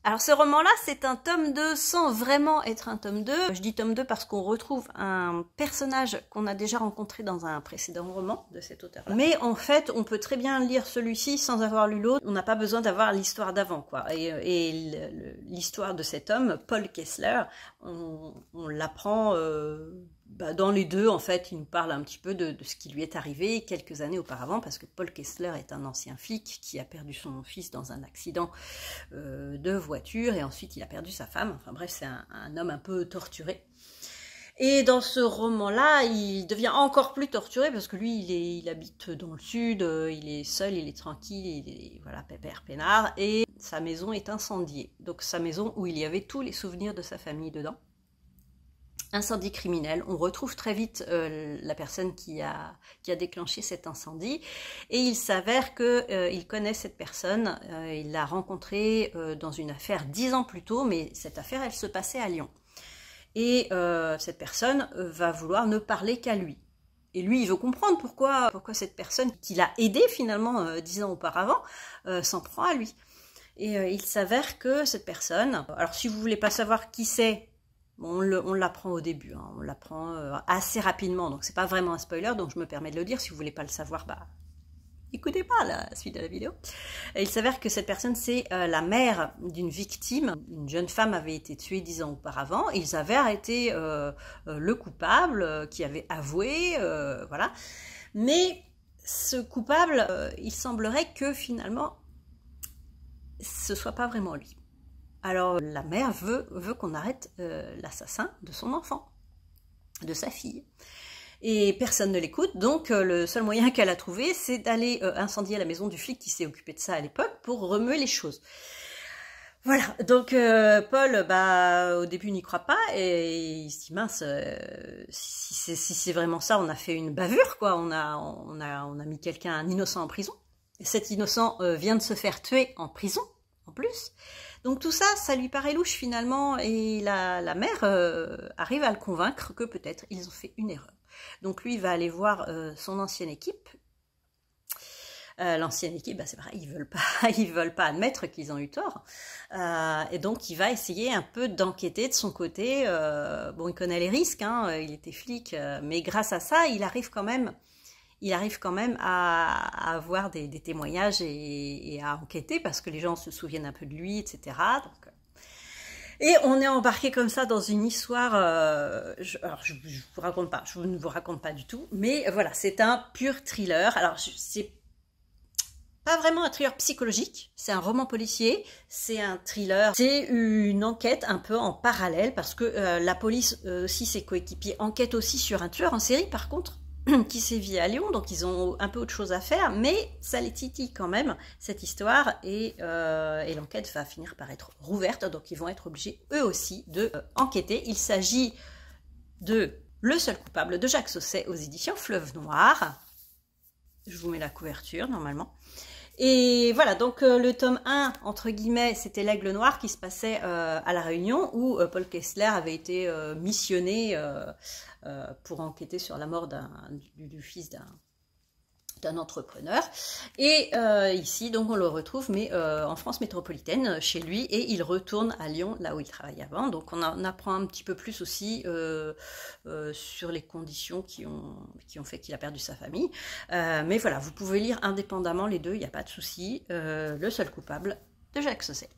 Alors ce roman-là, c'est un tome 2 sans vraiment être un tome 2. Je dis tome 2 parce qu'on retrouve un personnage qu'on a déjà rencontré dans un précédent roman de cet auteur-là. Mais en fait, on peut très bien lire celui-ci sans avoir lu l'autre. On n'a pas besoin d'avoir l'histoire d'avant, quoi. Et l'histoire de cet homme, Paul Kessler, on l'apprend dans les deux. En fait, il nous parle un petit peu de ce qui lui est arrivé quelques années auparavant, parce que Paul Kessler est un ancien flic qui a perdu son fils dans un accident de voiture, et ensuite il a perdu sa femme. Enfin bref, c'est un homme un peu torturé. Et dans ce roman-là, il devient encore plus torturé parce que lui, il habite dans le sud, il est seul, il est tranquille, il est voilà, pépère, peinard, et sa maison est incendiée. Donc sa maison où il y avait tous les souvenirs de sa famille dedans. Incendie criminel, on retrouve très vite la personne qui a déclenché cet incendie, et il s'avère qu'il connaît cette personne, il l'a rencontrée dans une affaire 10 ans plus tôt, mais cette affaire, elle se passait à Lyon. Et cette personne va vouloir ne parler qu'à lui. Et lui, il veut comprendre pourquoi cette personne qui l'a aidé finalement 10 ans auparavant s'en prend à lui. Et il s'avère que cette personne, alors si vous voulez pas savoir qui c'est, on l'apprend au début, hein, on l'apprend assez rapidement, donc c'est pas vraiment un spoiler, donc je me permets de le dire. Si vous voulez pas le savoir, écoutez pas la suite de la vidéo. Et il s'avère que cette personne, c'est la mère d'une victime. Une jeune femme avait été tuée 10 ans auparavant, et ils avaient arrêté le coupable qui avait avoué, voilà. Mais ce coupable, il semblerait que finalement, ce soit pas vraiment lui. Alors la mère veut qu'on arrête l'assassin de son enfant, de sa fille. Et personne ne l'écoute, donc le seul moyen qu'elle a trouvé, c'est d'aller incendier la maison du flic qui s'est occupé de ça à l'époque pour remuer les choses. Voilà, donc Paul, au début, n'y croit pas, et il se dit, mince, si c'est vraiment ça, on a fait une bavure, quoi. On a mis quelqu'un, un innocent, en prison. Et cet innocent vient de se faire tuer en prison, en plus. Donc tout ça, ça lui paraît louche finalement, et la mère arrive à le convaincre que peut-être ils ont fait une erreur. Donc lui, il va aller voir son ancienne équipe. L'ancienne équipe, c'est pareil, ils veulent pas admettre qu'ils ont eu tort. Et donc il va essayer un peu d'enquêter de son côté. Bon, il connaît les risques, hein, il était flic, mais grâce à ça, il arrive quand même à avoir des témoignages et à enquêter, parce que les gens se souviennent un peu de lui, etc. Donc, et on est embarqué comme ça dans une histoire, je ne vous raconte pas du tout, mais voilà, c'est un pur thriller. Alors c'est pas vraiment un thriller psychologique, c'est un roman policier, c'est un thriller, c'est une enquête un peu en parallèle, parce que la police aussi, ses coéquipiers, enquêtent aussi sur un tueur en série par contre, qui sévit à Lyon, donc ils ont un peu autre chose à faire, mais ça les titille quand même, cette histoire, et l'enquête va finir par être rouverte, donc ils vont être obligés, eux aussi, de enquêter. Il s'agit de Le seul coupable de Jacques Sausset aux éditions Fleuve Noir. Je vous mets la couverture, normalement. Et voilà, donc le tome 1, entre guillemets, c'était l'Aigle Noir qui se passait à La Réunion, où Paul Kessler avait été missionné pour enquêter sur la mort du fils d'un entrepreneur. Et ici, donc, on le retrouve, mais en France métropolitaine, chez lui, et il retourne à Lyon, là où il travaillait avant. Donc on apprend un petit peu plus aussi sur les conditions qui ont fait qu'il a perdu sa famille. Mais voilà, vous pouvez lire indépendamment les deux, il n'y a pas de souci. Le seul coupable de Jacques Sausset.